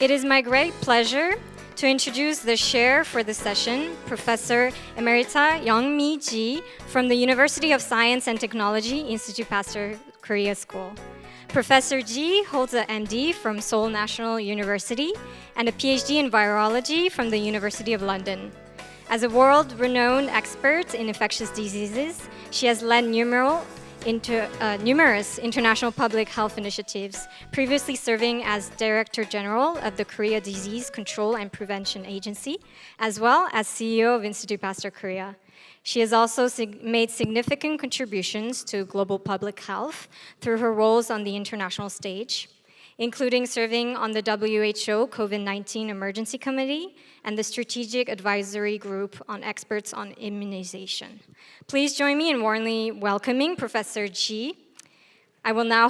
It is my great pleasure to introduce the chair for the session, Professor Emerita Youngmi Ji from the University of Science and Technology, Institute Pasteur Korea School. Professor Ji holds an MD from Seoul National University and a PhD in virology from the University of London. As a world-renowned expert in infectious diseases, she has led numerous international public health initiatives, previously serving as Director General of the Korea Disease Control and Prevention Agency, as well as CEO of Institute Pasteur Korea. She has also made significant contributions to global public health through her roles on the international stage, including serving on the WHO COVID-19 Emergency Committee and the Strategic Advisory Group on Experts on Immunization. Please join me in warmly welcoming Professor Ji. I will now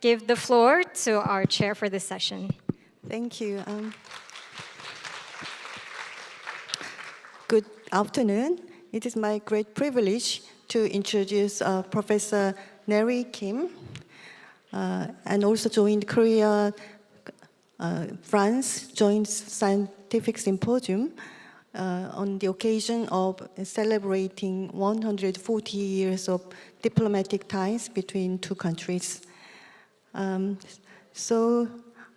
give the floor to our chair for this session. Thank you. Good afternoon. It is my great privilege to introduce Professor Narry Kim, and also joined Korea, France joint scientific symposium on the occasion of celebrating 140 years of diplomatic ties between two countries. So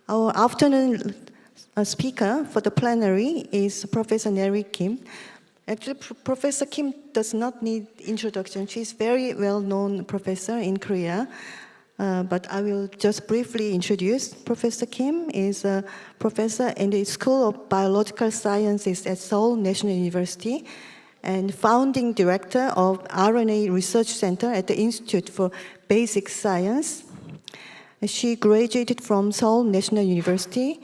our afternoon speaker for the plenary is Professor Narry Kim. Actually, Professor Kim does not need introduction. She's very well-known professor in Korea. But I will just briefly introduce. Professor Kim is a professor in the School of Biological Sciences at Seoul National University and founding director of RNA Research Center at the Institute for Basic Science. She graduated from Seoul National University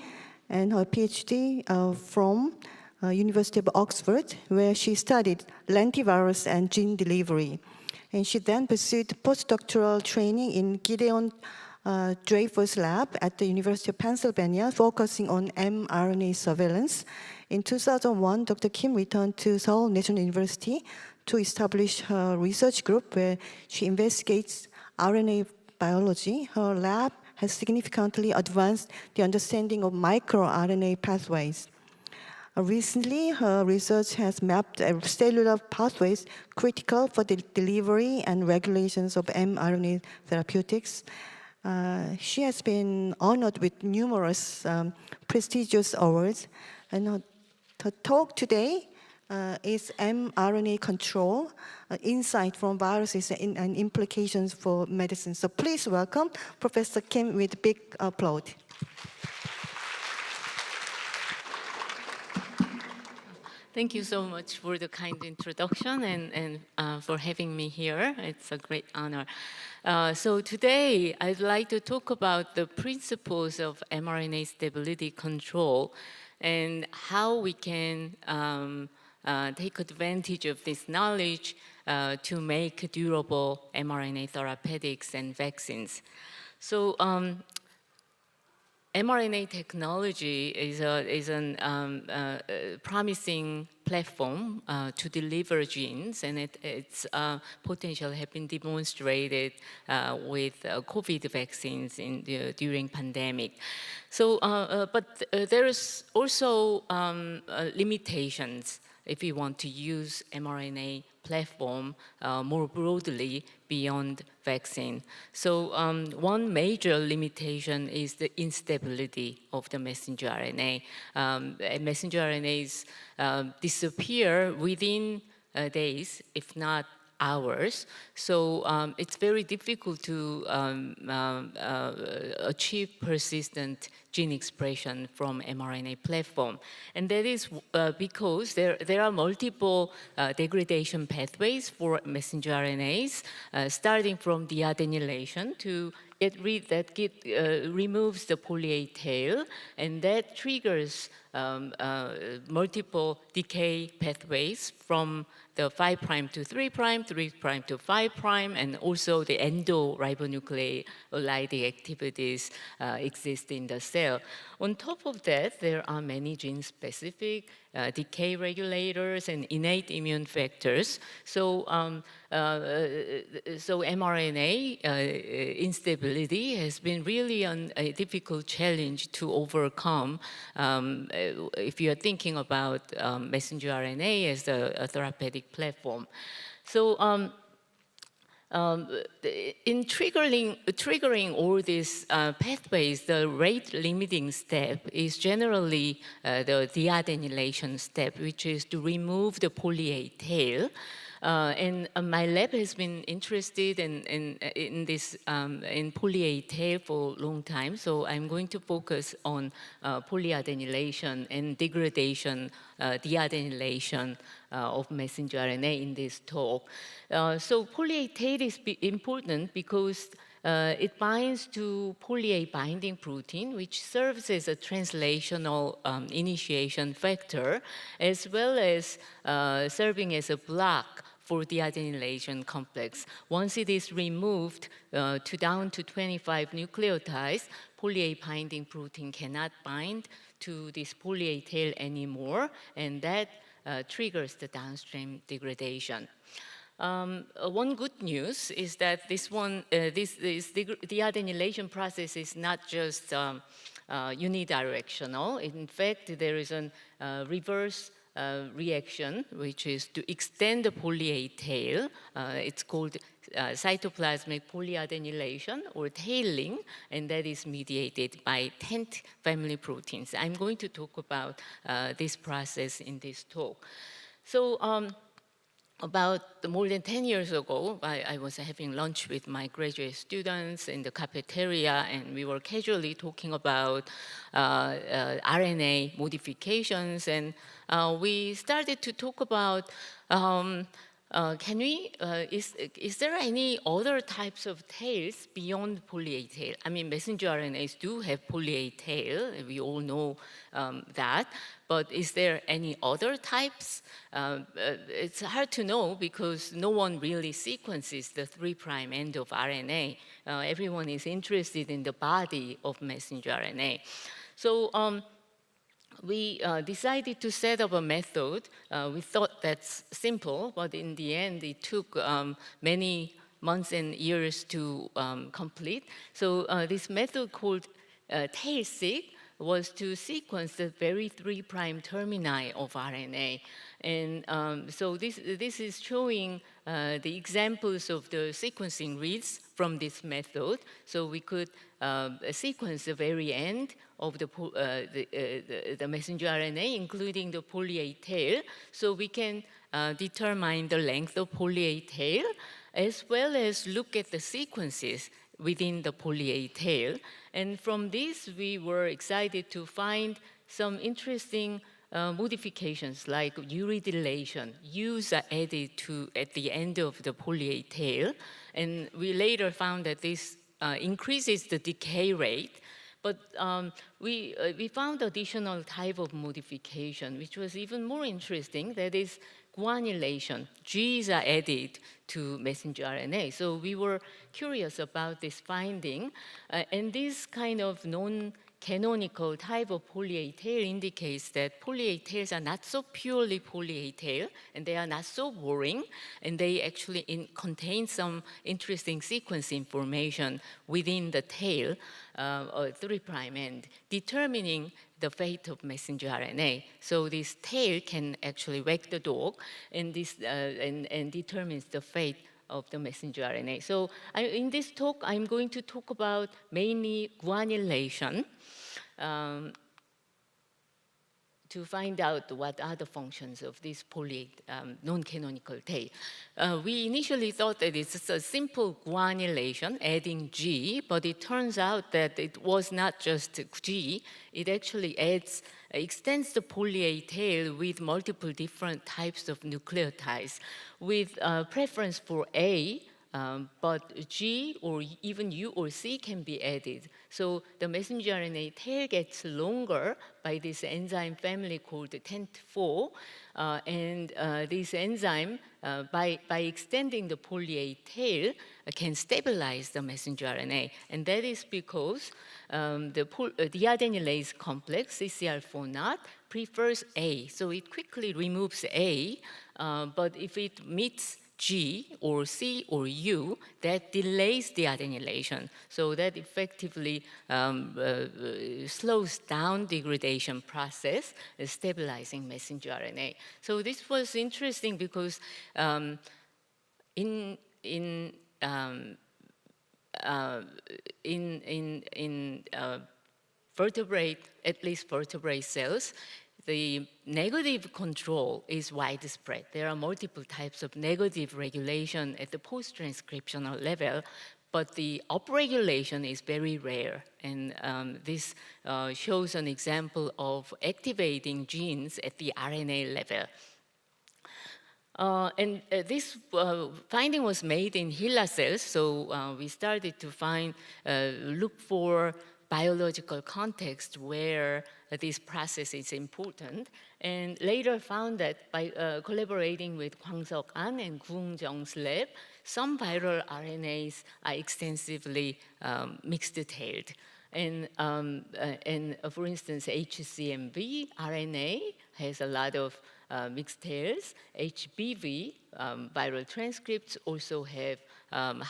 and her PhD from University of Oxford, where she studied lentivirus and gene delivery. And she then pursued postdoctoral training in Gideon Dreyfus Lab at the University of Pennsylvania, focusing on mRNA surveillance. In 2001, Dr. Kim returned to Seoul National University to establish her research group where she investigates RNA biology. Her lab has significantly advanced the understanding of microRNA pathways. Recently, her research has mapped cellular pathways critical for the delivery and regulations of mRNA therapeutics. She has been honored with numerous prestigious awards, and her talk today is mRNA control, insight from viruses and implications for medicine. So please welcome Professor Kim with a big applause. Thank you so much for the kind introduction and for having me here. It's a great honor. So today, I'd like to talk about the principles of mRNA stability control and how we can take advantage of this knowledge to make durable mRNA therapeutics and vaccines. So mRNA technology is a promising platform to deliver genes, and its potential has been demonstrated with COVID vaccines during pandemic. So, but there is also limitations if we want to use mRNA platform more broadly beyond vaccine. So one major limitation is the instability of the messenger RNA. Messenger RNAs disappear within days, if not hours. So it's very difficult to achieve persistent gene expression from mRNA platform. And that is because there are multiple degradation pathways for messenger RNAs, starting from deadenylation to removes the poly-A tail, and that triggers multiple decay pathways from the 5' to 3', 3' to 5', and also the endo-ribonucleotide activities exist in the cell. On top of that, there are many gene-specific decay regulators and innate immune factors. So, so mRNA instability reproducibility has been really a difficult challenge to overcome if you're thinking about messenger RNA as a therapeutic platform. So in triggering all these pathways, the rate-limiting step is generally the deadenylation step, which is to remove the poly-A tail. And my lab has been interested in this in poly-A tail for a long time, so I'm going to focus on polyadenylation and degradation, deadenylation of messenger RNA in this talk. So poly-A tail is important because it binds to poly-A binding protein, which serves as a translational initiation factor, as well as serving as a block for deadenylation complex. Once it is removed down to 25 nucleotides, poly-A binding protein cannot bind to this poly-A tail anymore, and that triggers the downstream degradation. One good news is that this deadenylation process is not just unidirectional. In fact, there is a reverse reaction, which is to extend the poly-A tail. It's called cytoplasmic polyadenylation or tailing, and that is mediated by tent family proteins. I'm going to talk about this process in this talk. So about more than 10 years ago, I was having lunch with my graduate students in the cafeteria, and we were casually talking about RNA modifications, and we started to talk about is there any other types of tails beyond poly-A tail? I mean, messenger RNAs do have poly-A tail, we all know that, but is there any other types? It's hard to know because no one really sequences the 3' end of RNA. Everyone is interested in the body of messenger RNA. So we decided to set up a method. We thought that's simple, but in the end, it took many months and years to complete. So this method called tail-seq was to sequence the very 3' termini of RNA. And so this is showing the examples of the sequencing reads from this method. So we could sequence the very end of the messenger RNA, including the poly-A tail. So we can determine the length of poly-A tail, as well as look at the sequences within the poly-A tail. And from this, we were excited to find some interesting modifications like uridylation. U's are added at the end of the poly-A tail. And we later found that this increases the decay rate. But we found additional type of modification, which was even more interesting, that is guanylation. G's are added to messenger RNA. So we were curious about this finding. And this kind of non-canonical type of poly-A tail indicates that poly-A tails are not so purely poly-A tail, and they are not so boring, and they actually contain some interesting sequence information within the tail, or 3' end, determining the fate of messenger RNA. So this tail can actually wag the dog, and this and determines the fate of the messenger RNA. So in this talk, I'm going to talk about mainly guanylation to find out what are the functions of this non-canonical tail. We initially thought that it's a simple guanylation, adding G, but it turns out that it was not just G, it actually extends the poly-A tail with multiple different types of nucleotides, with preference for A, but G or even U or C can be added. So the messenger RNA tail gets longer by this enzyme family called TENT4, and this enzyme, by extending the poly-A tail, can stabilize the messenger RNA. And that is because the deadenylase complex, CCR4 prefers A. So it quickly removes A, but if it meets G or C or U that delays the adenylation. So that effectively slows down degradation process, stabilizing messenger RNA. So this was interesting because in vertebrate, at least vertebrate cells, the negative control is widespread. There are multiple types of negative regulation at the post-transcriptional level, but the upregulation is very rare. And this shows an example of activating genes at the RNA level. This finding was made in HeLa cells, so we started to look for biological context where this process is important, and later found that by collaborating with Kwang-Seok An and Gung Jung's lab, some viral RNAs are extensively mixed-tailed. And for instance, HCMV RNA has a lot of mixed tails. HBV viral transcripts also have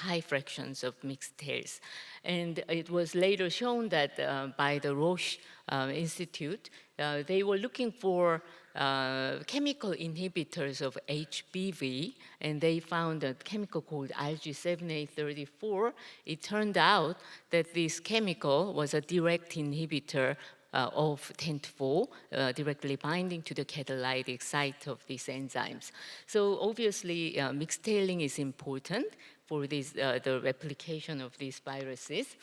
high fractions of mixed tails. And it was later shown that by the Roche Institute, they were looking for chemical inhibitors of HBV, and they found a chemical called RG7834. It turned out that this chemical was a direct inhibitor of TENT4, directly binding to the catalytic site of these enzymes. So obviously, mixed tailing is important for the replication of these viruses.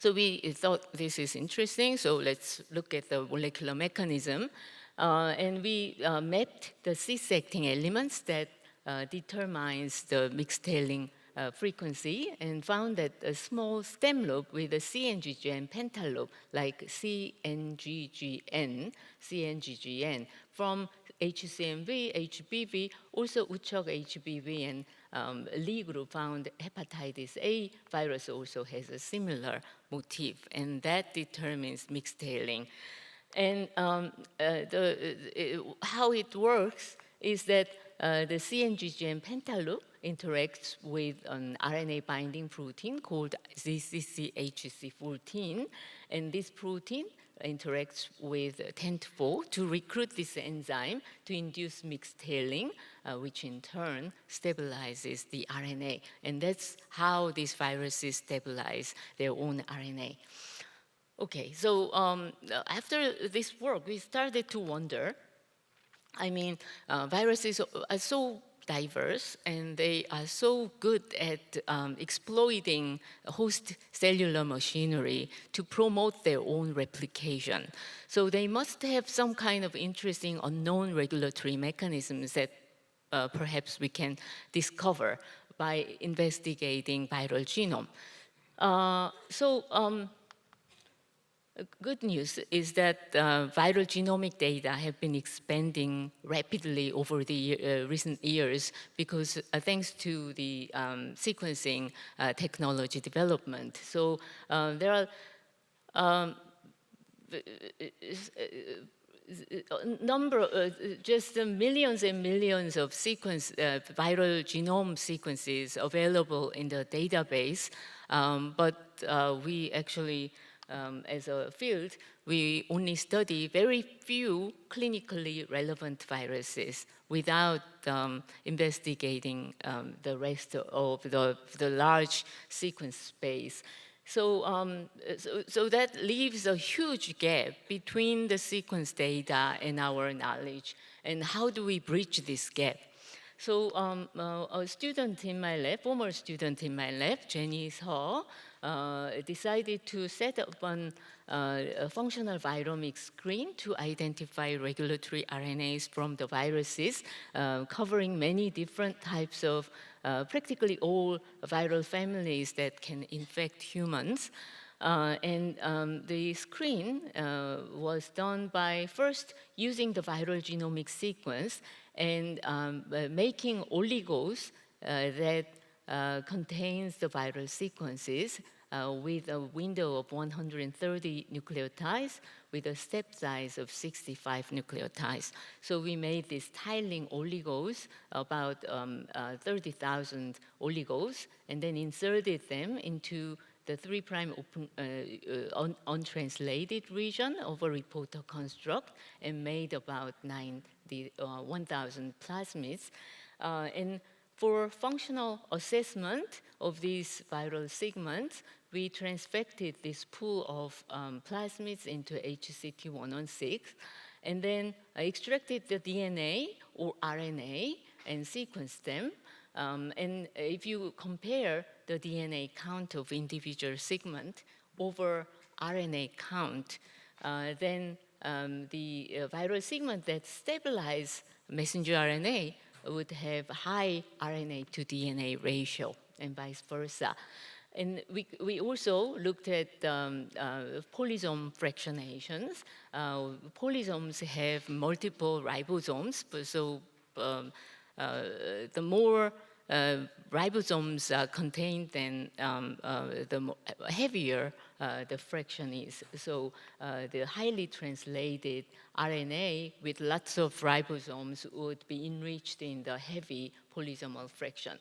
So we thought this is interesting, so let's look at the molecular mechanism. And we mapped the cis-acting elements that determines the mixed tailing frequency, and found that a small stem lobe with a CNGGN pentalobe, like CNGGN, from HCMV, HBV, also Uchok HBV, and Lee group found hepatitis A virus also has a similar motif, and that determines mixed tailing. And how it works is that the CNGGN pentaloop interacts with an RNA binding protein called ZCCHC14, and this protein interacts with TENT4 to recruit this enzyme to induce mixed tailing, which in turn stabilizes the RNA. And that's how these viruses stabilize their own RNA. Okay, so after this work, we started to wonder, I mean, viruses are so diverse, and they are so good at exploiting host cellular machinery to promote their own replication. So they must have some kind of interesting unknown regulatory mechanisms that perhaps we can discover by investigating viral genome. Good news is that viral genomic data have been expanding rapidly over the recent years because thanks to the sequencing technology development. So there are just millions and millions of viral genome sequences available in the database, but we actually as a field, we only study very few clinically relevant viruses without investigating the rest of the large sequence space. So, so that leaves a huge gap between the sequence data and our knowledge. And how do we bridge this gap? So a student in my lab, former student in my lab, Jenny Seo, decided to set up a functional viromics screen to identify regulatory RNAs from the viruses, covering many different types of, practically all viral families that can infect humans. The screen was done by first using the viral genomic sequence and making oligos that contains the viral sequences with a window of 130 nucleotides with a step size of 65 nucleotides. So we made these tiling oligos, about 30,000 oligos, and then inserted them into the 3' open, untranslated region of a reporter construct and made about 1,000 plasmids. And for functional assessment of these viral segments, we transfected this pool of plasmids into HCT116 and then extracted the DNA or RNA and sequenced them. And if you compare the DNA count of individual segment over RNA count, then the viral segment that stabilize messenger RNA would have high RNA to DNA ratio and vice versa. And we also looked at polysome fractionations. Polysomes have multiple ribosomes, so the more ribosomes are contained, then the heavier the fraction is. So the highly translated RNA with lots of ribosomes would be enriched in the heavy polysomal fraction.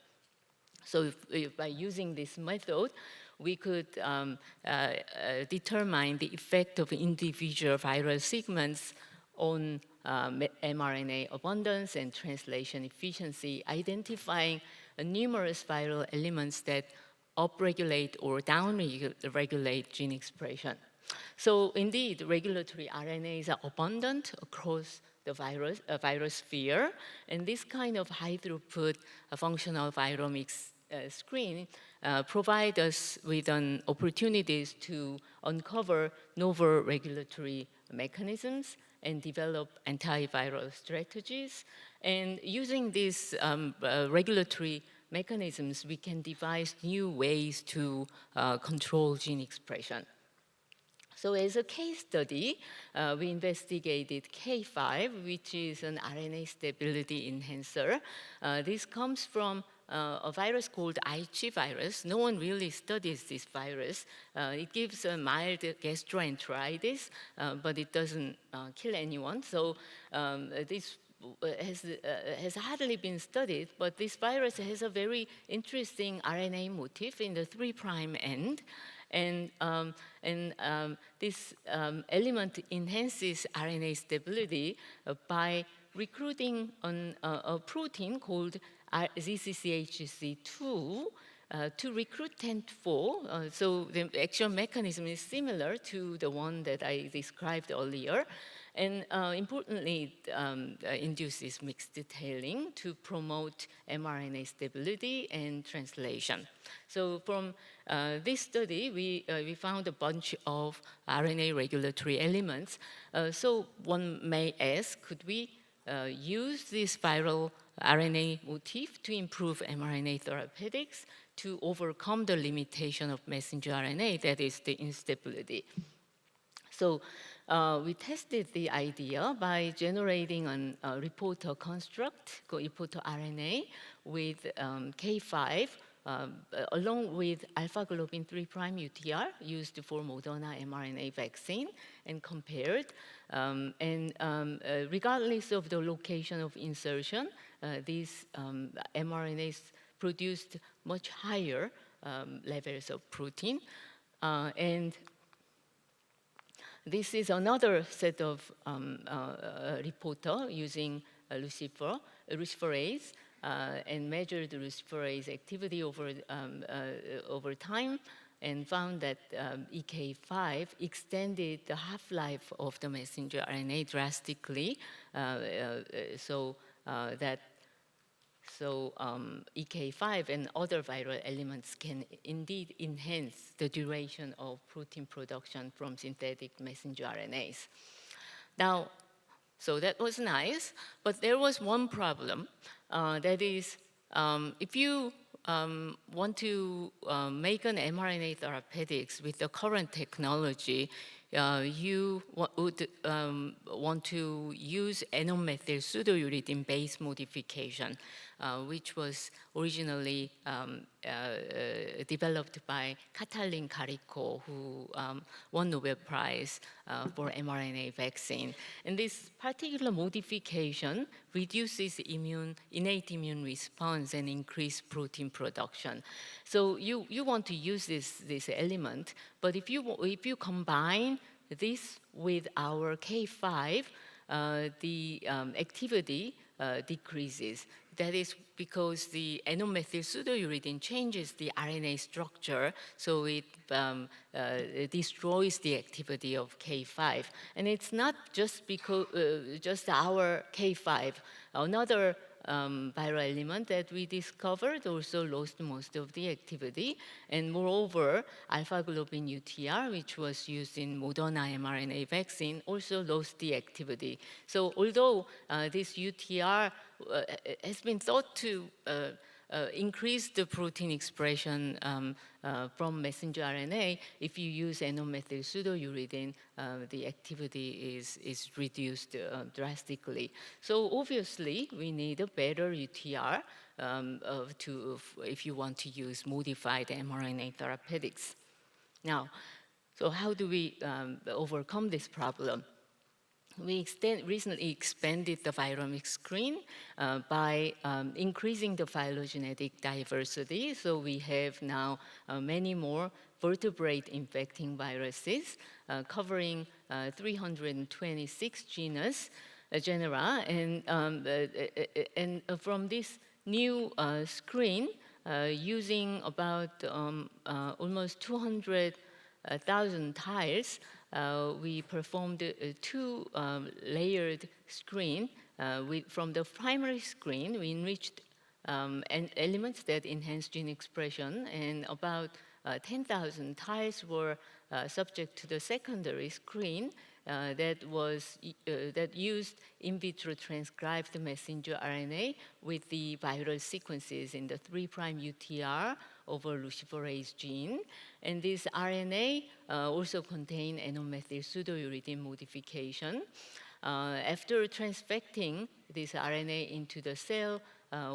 So if by using this method, we could determine the effect of individual viral segments on mRNA abundance and translation efficiency, identifying numerous viral elements that upregulate or downregulate gene expression. So indeed, regulatory RNAs are abundant across the virus sphere, and this kind of high-throughput functional viromics screen provide us with an opportunities to uncover novel regulatory mechanisms and develop antiviral strategies. And using these regulatory mechanisms, we can devise new ways to control gene expression. So as a case study, we investigated K5, which is an RNA stability enhancer. This comes from a virus called Aichi virus. No one really studies this virus. It gives a mild gastroenteritis, but it doesn't kill anyone. So this has hardly been studied, but this virus has a very interesting RNA motif in the 3' end. And this element enhances RNA stability by recruiting a protein called ZCCHC2 to recruit TENT4. So the actual mechanism is similar to the one that I described earlier. And importantly, it induces mixed detailing to promote mRNA stability and translation. So from this study, we found a bunch of RNA regulatory elements. So one may ask, could we use this viral RNA motif to improve mRNA therapeutics to overcome the limitation of messenger RNA, that is the instability? So we tested the idea by generating a reporter construct, reporter RNA, with K5, along with alpha globin 3' UTR used for Moderna mRNA vaccine, and compared. Regardless of the location of insertion, these mRNAs produced much higher levels of protein. And this is another set of reporter using luciferase and measured luciferase activity over time, and found that EK5 extended the half-life of the messenger RNA drastically, so EK5 and other viral elements can indeed enhance the duration of protein production from synthetic messenger RNAs. Now, so that was nice, but there was one problem. That is, if you want to make an mRNA therapeutics with the current technology, you would want to use N-methyl pseudouridine base modification. which was originally developed by Katalin Karikó, who won Nobel Prize for mRNA vaccine. And this particular modification reduces innate immune response and increase protein production. So you want to use this element, but if you combine this with our K5, the activity decreases. That is because the N-methyl pseudouridine changes the RNA structure, so it destroys the activity of K5. And it's not just because just our K5. Another viral element that we discovered also lost most of the activity. And moreover, alpha-globin UTR, which was used in Moderna mRNA vaccine, also lost the activity. So although this UTR has been thought to increase the protein expression from messenger RNA, if you use N-methyl pseudouridine, the activity is reduced drastically. So obviously, we need a better UTR if you want to use modified mRNA therapeutics. Now, so how do we overcome this problem? We recently expanded the viromic screen by increasing the phylogenetic diversity. So we have now many more vertebrate infecting viruses covering 326 genera. And from this new screen, using about almost 200,000 tiles, we performed a two-layered screen. From the primary screen, we enriched elements that enhance gene expression, and about 10,000 tiles were subject to the secondary screen that used in vitro transcribed messenger RNA with the viral sequences in the 3' UTR over luciferase gene. And this RNA also contain N-methyl pseudouridine modification. After transfecting this RNA into the cell,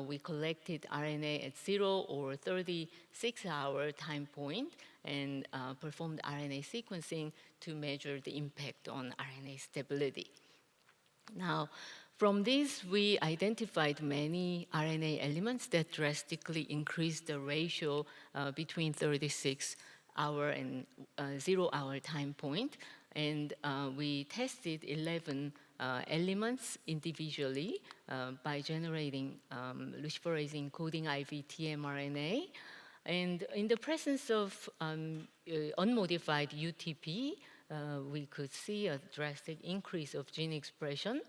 we collected RNA at 0 or 36-hour time point and performed RNA sequencing to measure the impact on RNA stability. Now, from this, we identified many RNA elements that drastically increased the ratio between 36-hour and 0-hour time point. And we tested 11 elements individually by generating luciferase encoding IVT mRNA. And in the presence of unmodified UTP, we could see a drastic increase of gene expression.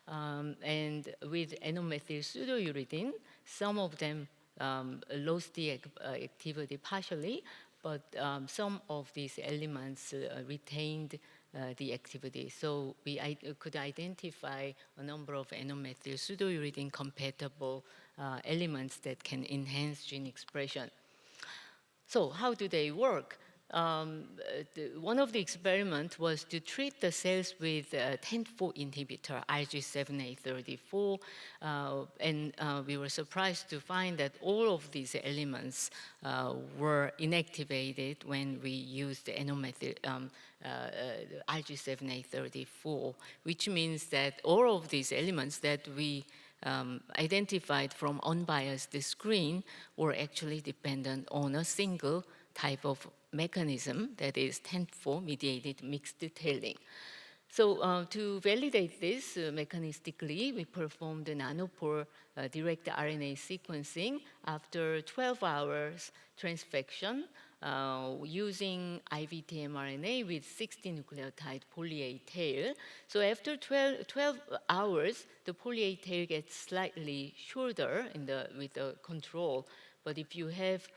And with N-methyl pseudouridine, some of them lost the activity partially, but some of these elements retained the activity. So we could identify a number of N-methyl pseudouridine compatible elements that can enhance gene expression. So how do they work? One of the experiments was to treat the cells with 10-4 inhibitor, RG7834, and we were surprised to find that all of these elements were inactivated when we used N-methyl RG7834, which means that all of these elements that we identified from unbiased screen were actually dependent on a single type of mechanism, that is 10-4 mediated mixed tailing. So to validate this mechanistically, we performed a nanopore direct RNA sequencing after 12 hours transfection using IVT mRNA with 60 nucleotide poly-A tail. So after 12 hours, the poly-A tail gets slightly shorter with the control. But if you have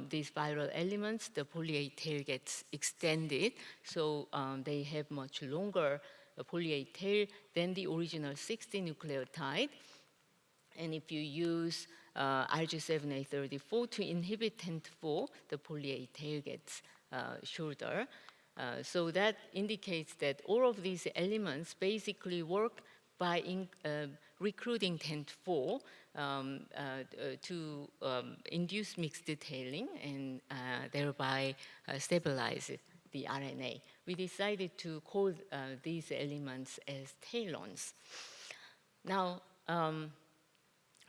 these viral elements, the poly-A tail gets extended, so they have much longer poly-A tail than the original 60 nucleotide. And if you use RG7834 to inhibit 10-4, the poly-A tail gets shorter. So that indicates that all of these elements basically work by recruiting TENT4 to induce mixed detailing and thereby stabilize the RNA. We decided to call these elements as tailons. Now,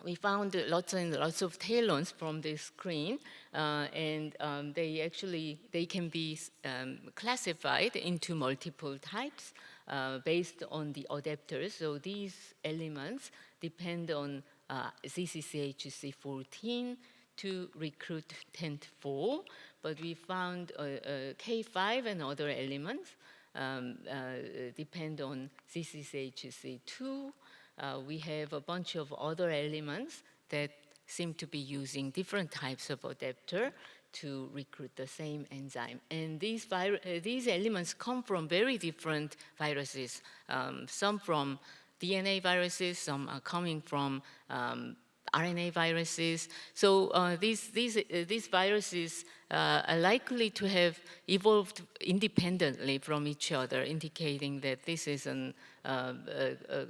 we found lots and lots of tailons from this screen, and they can be classified into multiple types based on the adapters. So these elements depend on ZCCHC14 to recruit TENT4, but we found K5 and other elements depend on ZCCHC2. We have a bunch of other elements that seem to be using different types of adapter to recruit the same enzyme. And these elements come from very different viruses, some from DNA viruses, some are coming from RNA viruses. So these viruses are likely to have evolved independently from each other, indicating that this is a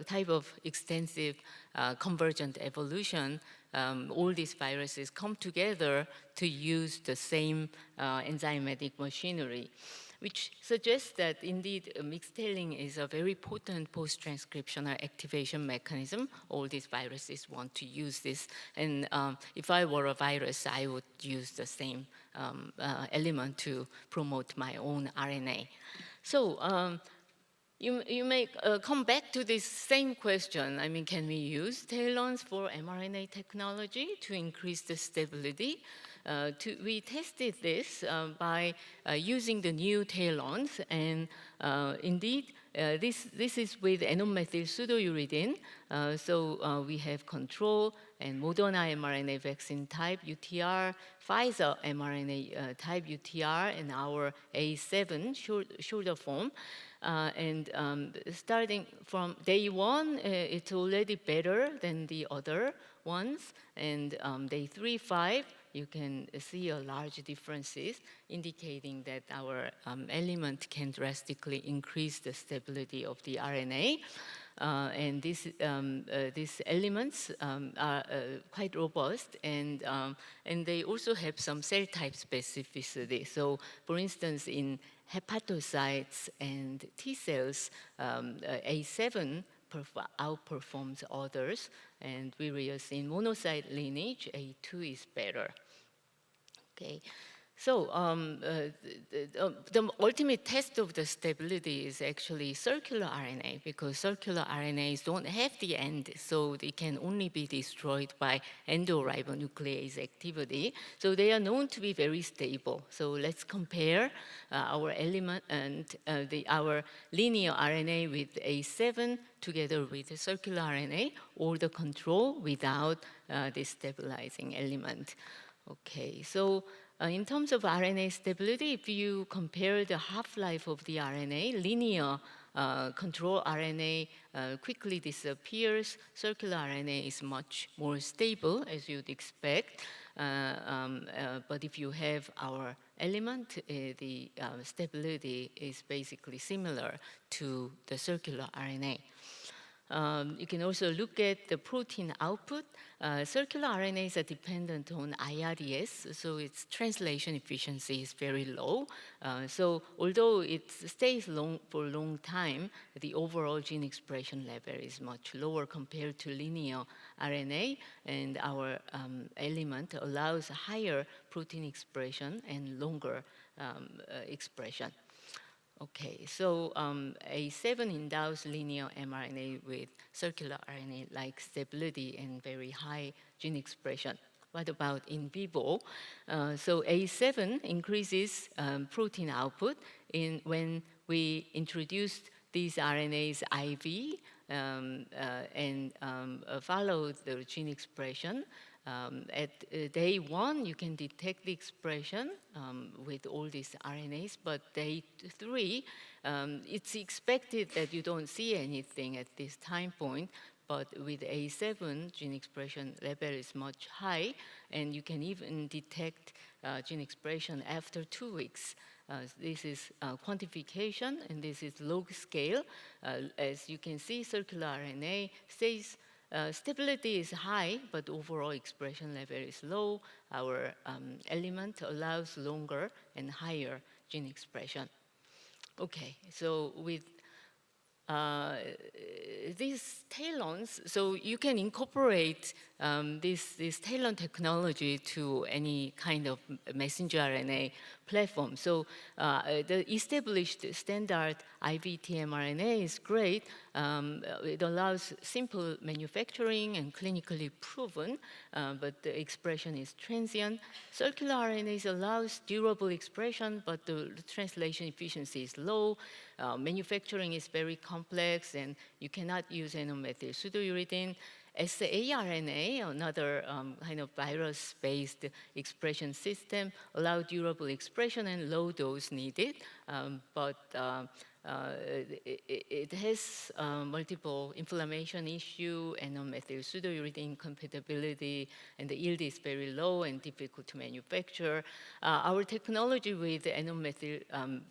type of extensive convergent evolution. All these viruses come together to use the same enzymatic machinery, which suggests that indeed mixed tailing is a very potent post-transcriptional activation mechanism. All these viruses want to use this. And if I were a virus, I would use the same element to promote my own RNA. So you may come back to this same question. I mean, can we use tailons for mRNA technology to increase the stability? We tested this by using the new tailons, and indeed, this is with N-methyl pseudouridine. So we have control and Moderna mRNA vaccine type UTR, Pfizer mRNA type UTR, and our A7 shorter form. Starting from day one, it's already better than the other ones. And day 3, 5, you can see a large differences, indicating that our element can drastically increase the stability of the RNA. And these elements are quite robust, and they also have some cell type specificity. So, for instance, in hepatocytes and T cells, A7 outperforms others, and whereas in monocyte lineage, A2 is better. Okay. So the ultimate test of the stability is actually circular RNA, because circular RNAs don't have the end, so they can only be destroyed by endoribonuclease activity. So they are known to be very stable. So let's compare our element and our linear RNA with A7 together with the circular RNA, or the control without the stabilizing element. Okay, so in terms of RNA stability, if you compare the half-life of the RNA, linear control RNA quickly disappears. Circular RNA is much more stable, as you'd expect. But if you have our element, the stability is basically similar to the circular RNA. You can also look at the protein output. Circular RNAs are dependent on IRDS, so its translation efficiency is very low. So although it stays for a long time, the overall gene expression level is much lower compared to linear RNA, and our element allows higher protein expression and longer expression. Okay, so A7 endows linear mRNA with circular RNA-like stability and very high gene expression. What about in vivo? So A7 increases protein output when we introduced these RNAs IV and follow the gene expression. At day 1, you can detect the expression with all these RNAs, but day 3, it's expected that you don't see anything at this time point, but with A7, gene expression level is much high, and you can even detect gene expression after 2 weeks. This is quantification, and this is log scale. As you can see, circular RNA stays stability is high, but overall expression level is low. Our element allows longer and higher gene expression. Okay, so with these tailons, so you can incorporate this tailon technology to any kind of messenger RNA platform. So the established standard IVT mRNA is great. It allows simple manufacturing and clinically proven, but the expression is transient. Circular RNAs allows durable expression, but the translation efficiency is low. Manufacturing is very complex, and you cannot use N-methyl pseudouridine. saRNA, another kind of virus-based expression system, allow durable expression and low dose needed, but it has multiple inflammation issue and N-methyl pseudouridine compatibility, and the yield is very low and difficult to manufacture. Our technology with N-methyl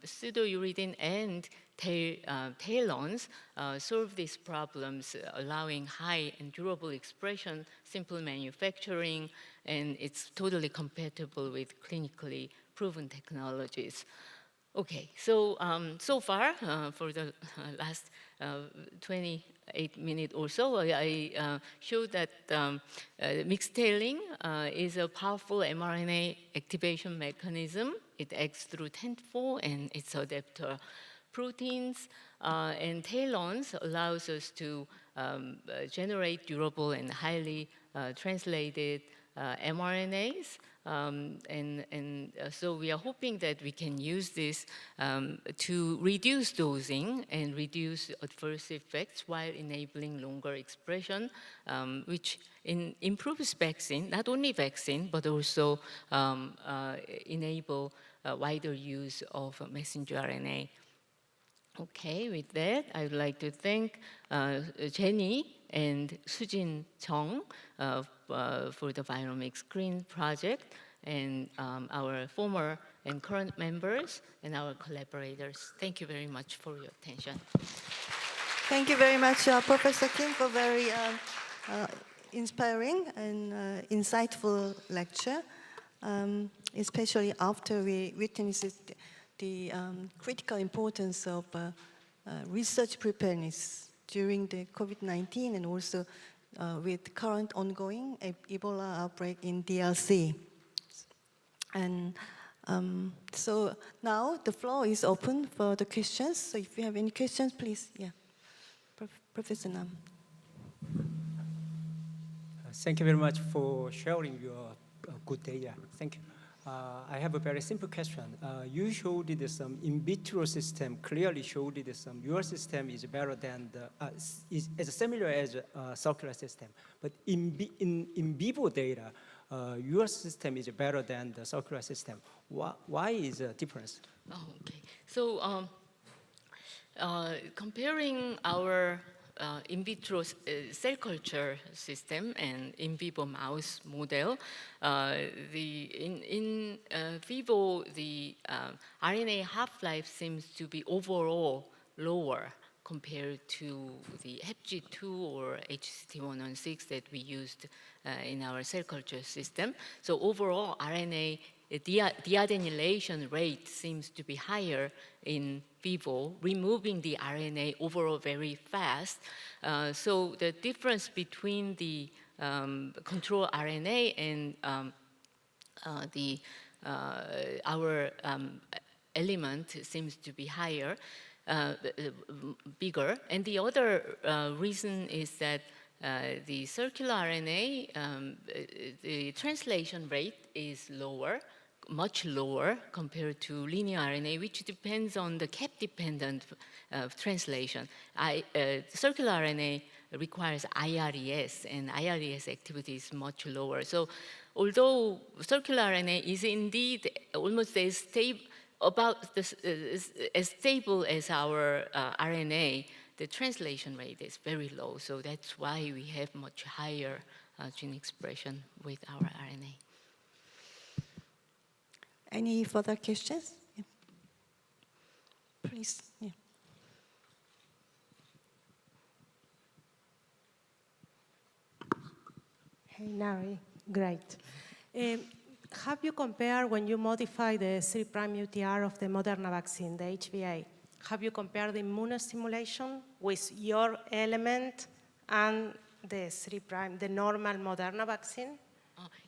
pseudouridine and tailons solve these problems, allowing high and durable expression, simple manufacturing, and it's totally compatible with clinically proven technologies. Okay, so so far, for the last 28 minutes or so, I showed that mixed tailing is a powerful mRNA activation mechanism. It acts through TENT4 and its adapter proteins, and tailons allows us to generate durable and highly translated mRNAs. So we are hoping that we can use this to reduce dosing and reduce adverse effects while enabling longer expression, which improves vaccine, not only vaccine, but also enable wider use of messenger RNA. Okay, with that, I would like to thank Jenny and Sujin Chung for the Viromix Green project, and our former and current members and our collaborators. Thank you very much for your attention. Thank you very much, Professor Kim, for very inspiring and insightful lecture, especially after we witnessed the critical importance of research preparedness during the COVID-19 and also with current ongoing Ebola outbreak in DRC. And so now the floor is open for the questions. So if you have any questions, please, yeah. Professor Nam. Thank you very much for sharing your good data. Thank you. I have a very simple question. You showed that some in vitro system clearly showed that some your system is better than the is similar as a circular system, but in vivo data, your system is better than the circular system. Why is the difference? Oh, okay. So comparing our in vitro cell culture system and in vivo mouse model, in vivo, the RNA half-life seems to be overall lower compared to the HepG2 or HCT116 that we used in our cell culture system. So overall, RNA deadenylation rate seems to be higher in vivo, removing the RNA overall very fast. So the difference between the control RNA and our element seems to be higher, bigger. And the other reason is that the circular RNA, the translation rate is lower, much lower compared to linear RNA, which depends on the cap-dependent translation. Circular RNA requires IRES, and IRES activity is much lower. So although circular RNA is indeed almost as stable, as stable as our RNA, the translation rate is very low. So that's why we have much higher gene expression with our RNA. Any further questions? Please. Yeah. Hey, Narry, great. Have you compared, when you modify the 3' UTR of the Moderna vaccine, the HVA, have you compared the immunostimulation with your element and the 3', the normal Moderna vaccine?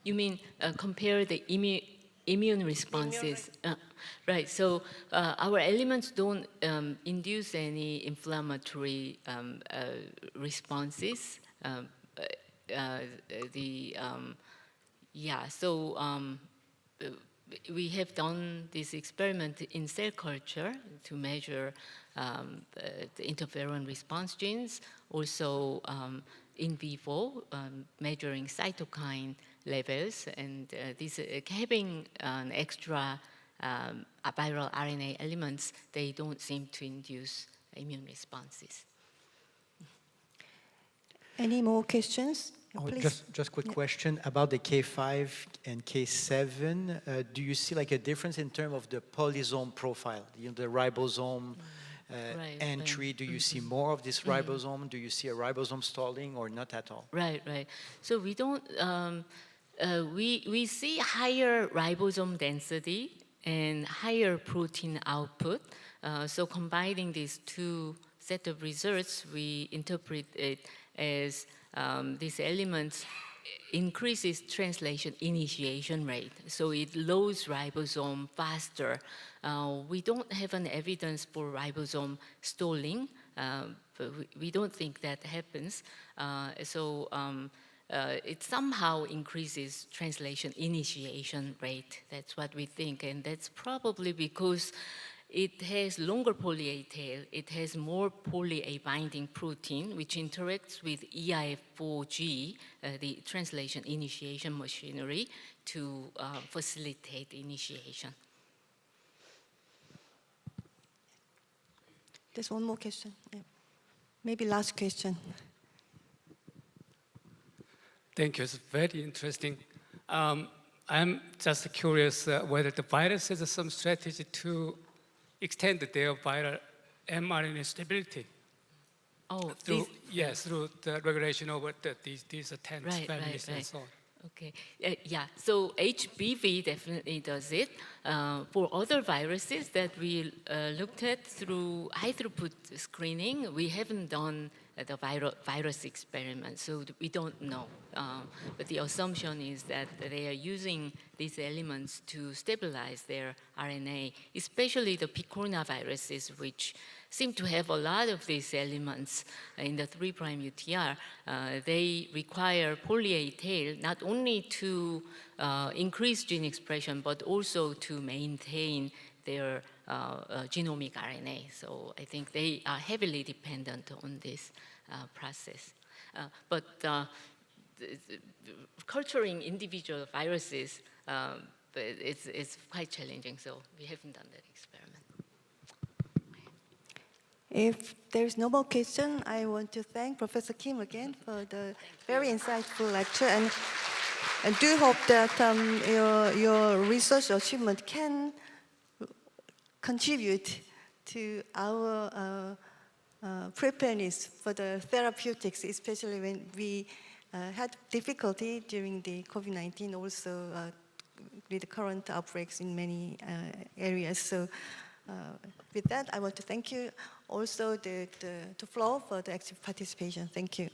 You mean compare the immune responses? Right, so our elements don't induce any inflammatory responses. We have done this experiment in cell culture to measure the interferon response genes, also in vivo, measuring cytokine levels, and having an extra viral RNA elements, they don't seem to induce immune responses. Any more questions? Oh, Please. just quick question about the K5 and K7. Do you see like a difference in terms of the polysome profile? The ribosome entry. Do you see more of this ribosome? Do you see a ribosome stalling or not at all? Right. So we don't. We see higher ribosome density and higher protein output. So combining these two set of results, we interpret it as these elements increases translation initiation rate. So it loads ribosome faster. We don't have an evidence for ribosome stalling, but we don't think that happens. It somehow increases translation initiation rate. That's what we think, and that's probably because it has longer poly-A tail. It has more poly-A binding protein, which interacts with EIF4G, the translation initiation machinery, to facilitate initiation. There's one more question. Yeah. Maybe last question. Thank you. It's very interesting. I'm just curious whether the virus has some strategy to extend their viral mRNA stability. Through the regulation over these attempts, families, and so on. Okay, so HBV definitely does it. For other viruses that we looked at through high-throughput screening, we haven't done the virus experiment, so we don't know. But the assumption is that they are using these elements to stabilize their RNA, especially the picorna viruses, which seem to have a lot of these elements in the 3' UTR. They require poly-A tail not only to increase gene expression, but also to maintain their genomic RNA. So I think they are heavily dependent on this process. But culturing individual viruses, it's quite challenging, so we haven't done that experiment. If there's no more question, I want to thank Professor Kim again for the very insightful lecture, and do hope that your research achievement can contribute to our preparedness for the therapeutics, especially when we had difficulty during the COVID-19, also with the current outbreaks in many areas. So with that, I want to thank you also the floor for the active participation. Thank you.